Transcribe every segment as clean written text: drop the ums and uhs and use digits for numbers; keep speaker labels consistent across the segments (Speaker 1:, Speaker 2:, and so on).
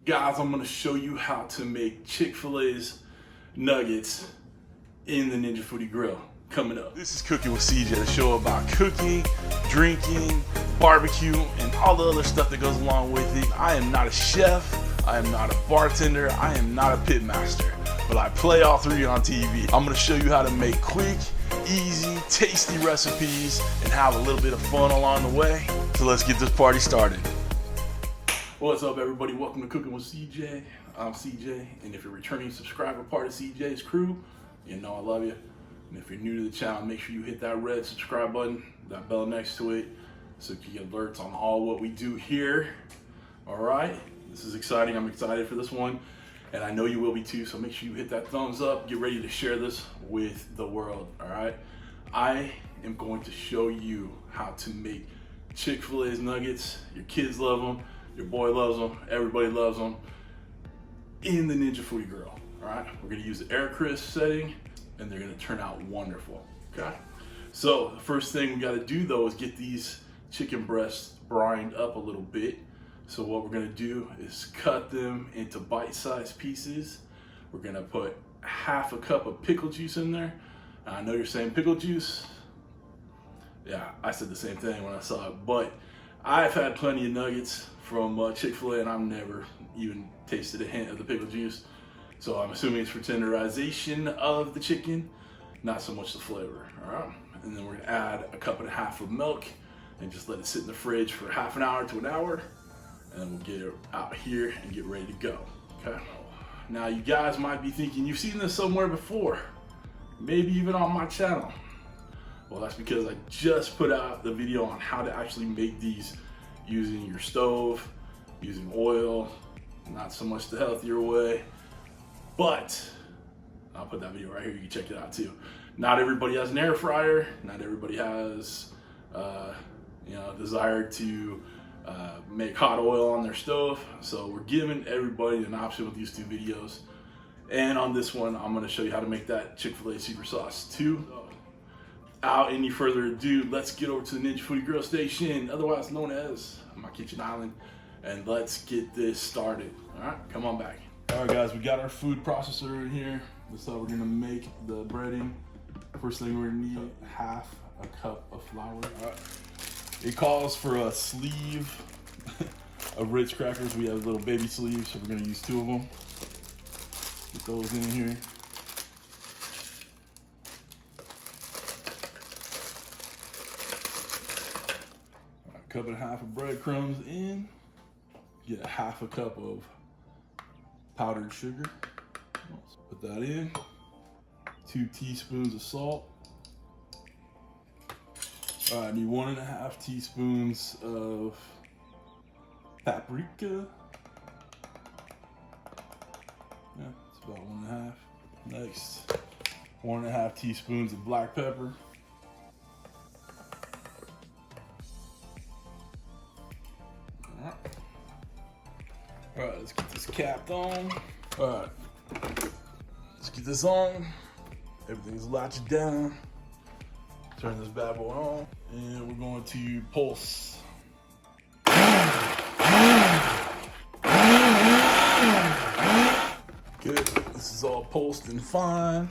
Speaker 1: Guys, I'm gonna show you how to make Chick Fil A's nuggets in the Ninja Foodi Grill coming up. This is Cooking with CJ, the show about cooking, drinking, barbecue, and all the other stuff that goes along with it. I am not a chef, I am not a bartender, I am not a pit master, but I play all three on TV. I'm gonna show you how to make quick, easy, tasty recipes and have a little bit of fun along the way. So let's get this party started. What's up, everybody? Welcome to Cooking with CJ. I'm CJ, and if you're a returning subscriber, part of CJ's crew, you know I love you. And if you're new to the channel, make sure you hit that red subscribe button, that bell next to it, so you get alerts on all what we do here. All right, this is exciting. I'm excited for this one, and I know you will be too. So make sure you hit that thumbs up. Get ready to share this with the world. All right, I am going to show you how to make Chick Fil A's nuggets. Your kids love them. Your boy loves them, everybody loves them, in the Ninja Foodi Grill. All right, we're gonna use the air crisp setting, and they're gonna turn out wonderful, okay? So the first thing we gotta do though is get these chicken breasts brined up a little bit. So what we're gonna do is cut them into bite-sized pieces. We're gonna put half a cup of pickle juice in there. I know you're saying pickle juice. Yeah, I said the same thing when I saw it, but I've had plenty of nuggets from Chick Fil A, and I've never even tasted a hint of the pickle juice. So I'm assuming it's for tenderization of the chicken, not so much the flavor, all right? And then we're gonna add a cup and a half of milk and just let it sit in the fridge for half an hour to an hour, and then we'll get it out here and get ready to go, okay? Now you guys might be thinking, you've seen this somewhere before, maybe even on my channel. Well, that's because I just put out the video on how to actually make these using your stove, using oil, not so much the healthier way, but I'll put that video right here, you can check it out too. Not everybody has an air fryer, not everybody has desire to make hot oil on their stove, so we're giving everybody an option with these two videos. And on this one, I'm gonna show you how to make that Chick Fil A secret sauce too. Without any further ado, let's get over to the Ninja Foodi Grill Station, otherwise known as my kitchen island, and let's get this started. All right, come on back. All right, guys, we got our food processor in here. This is how we're gonna make the breading. First thing we're gonna need, half a cup of flour. All right. It calls for a sleeve of Ritz crackers. We have little baby sleeves, so we're gonna use 2 of them. Get those in here. Cup and a half of breadcrumbs in. Get a half a cup of powdered sugar. Put that in. 2 teaspoons of salt. All right, I need 1.5 teaspoons of paprika. Yeah, it's about 1.5. Next, 1.5 teaspoons of black pepper. All right, let's get this capped on. All right, let's get this on. Everything's latched down. Turn this bad boy on, and we're going to pulse. Good, this is all pulsed and fine.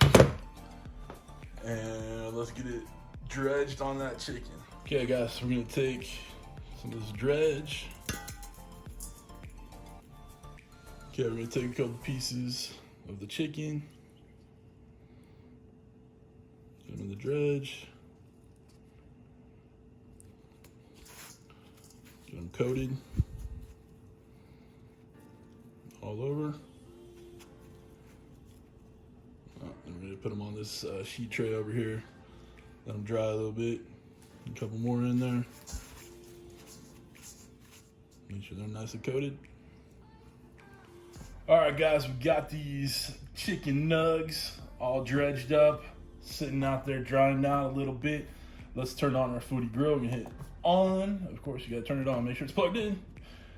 Speaker 1: And let's get it dredged on that chicken. Okay guys, so we're gonna take some of this dredge. Okay, we're gonna take a couple pieces of the chicken, put them in the dredge, get them coated all over. And we're gonna put them on this sheet tray over here, let them dry a little bit, a couple more in there. Make sure they're nice and coated. All right, guys, we got these chicken nugs all dredged up, sitting out there drying out a little bit. Let's turn on our Foodi Grill. We're gonna hit on. Of course, you gotta turn it on, make sure it's plugged in.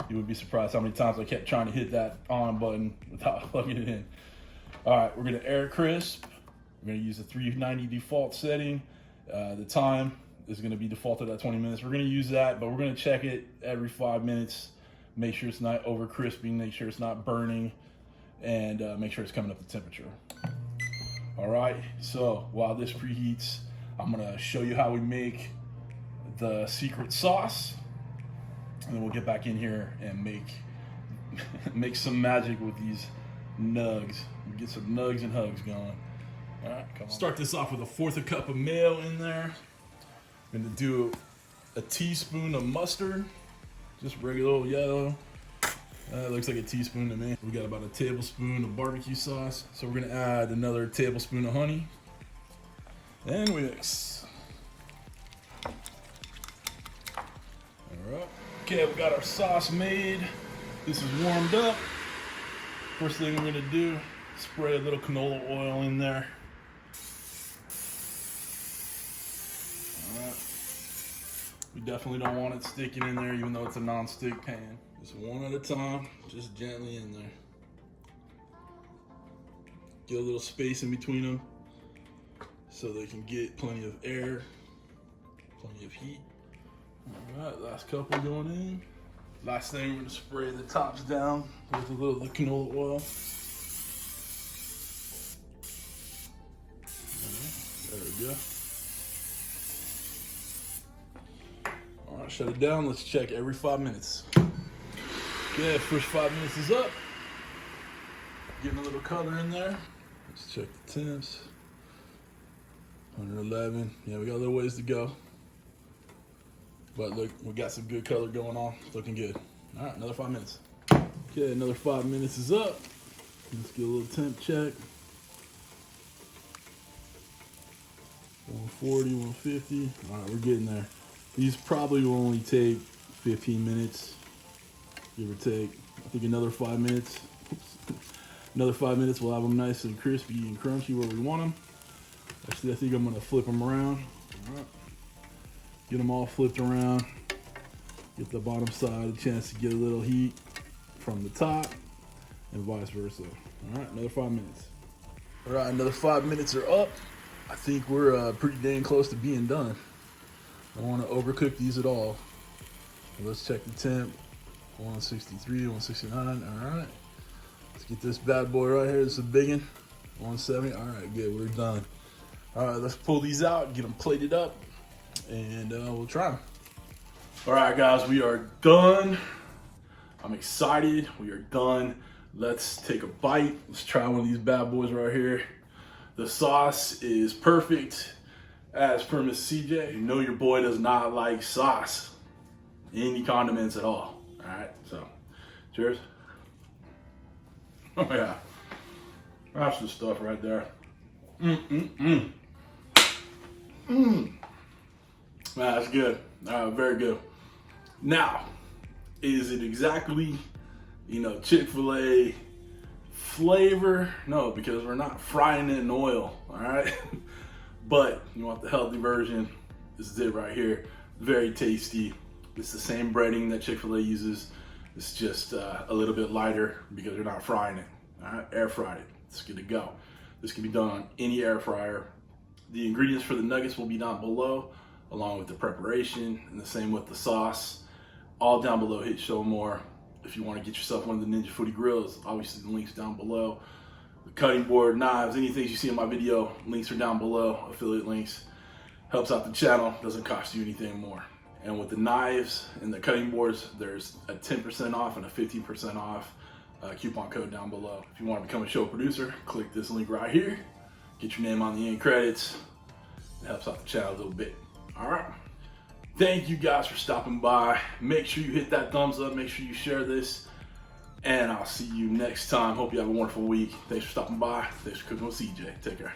Speaker 1: You would be surprised how many times I kept trying to hit that on button without plugging it in. All right, we're gonna air crisp. We're gonna use the 390 default setting. The time is gonna be defaulted at 20 minutes. We're gonna use that, but we're gonna check it every 5 minutes Make sure it's not over crispy, make sure it's not burning, and make sure it's coming up to temperature. All right, so while this preheats, I'm gonna show you how we make the secret sauce, and then we'll get back in here and make some magic with these nugs. Get some nugs and hugs going. All right, come on. Start this off with a 1/4 cup of mayo in there. I'm gonna do a teaspoon of mustard, just regular old yellow. That looks like a teaspoon to me. We got about a tablespoon of barbecue sauce. So we're gonna add another tablespoon of honey. And we mix. All right. Okay, we got our sauce made. This is warmed up. First thing we're gonna do, spray a little canola oil in there. All right. We definitely don't want it sticking in there, even though it's a non-stick pan. Just one at a time, just gently in there. Get a little space in between them so they can get plenty of air, plenty of heat. All right, last couple going in. Last thing, we're gonna spray the tops down with a little of the canola oil. There we go. All right, shut it down. Let's check every 5 minutes. Okay, first 5 minutes is up. Getting a little color in there. Let's check the temps. 111. Yeah, we got a little ways to go. But look, we got some good color going on. It's looking good. All right, another 5 minutes. Okay, another 5 minutes is up. Let's get a little temp check. 140, 150. All right, we're getting there. These probably will only take 15 minutes, give or take. I think another 5 minutes. Another 5 minutes, we'll have them nice and crispy and crunchy where we want them. Actually, I think I'm gonna flip them around. All right. Get them all flipped around. Get the bottom side a chance to get a little heat from the top, and vice versa. All right, another 5 minutes. All right, another 5 minutes are up. I think we're pretty dang close to being done. I don't want to overcook these at all. Let's check the temp. 163, 169. All right. Let's get this bad boy right here. This is a big one. 170. All right, good. We're done. All right, let's pull these out, get them plated up, and we'll try them. All right, guys, we are done. I'm excited. We are done. Let's take a bite. Let's try one of these bad boys right here. The sauce is perfect. As per Miss CJ, you know your boy does not like sauce, any condiments at all. All right, so cheers. Oh yeah, that's the stuff right there. Man, that's good. Very good. Now, is it exactly, Chick Fil A flavor? No, because we're not frying it in oil. All right. But you want the healthy version. This is it right here. Very tasty. It's the same breading that Chick Fil A uses. It's just a little bit lighter because you're not frying it. All right, air fried it. It's good to go. This can be done on any air fryer. The ingredients for the nuggets will be down below, along with the preparation, and the same with the sauce. All down below. Hit show more. If you want to get yourself one of the Ninja Foodi Grills, obviously the links down below. The cutting board, knives, anything you see in my video, links are down below, affiliate links. Helps out the channel, doesn't cost you anything more. And with the knives and the cutting boards, there's a 10% off and a 15% off coupon code down below. If you want to become a show producer, click this link right here. Get your name on the end credits. It helps out the channel a little bit. All right. Thank you guys for stopping by. Make sure you hit that thumbs up. Make sure you share this. And I'll see you next time. Hope you have a wonderful week. Thanks for stopping by. Thanks for cooking with CJ. Take care.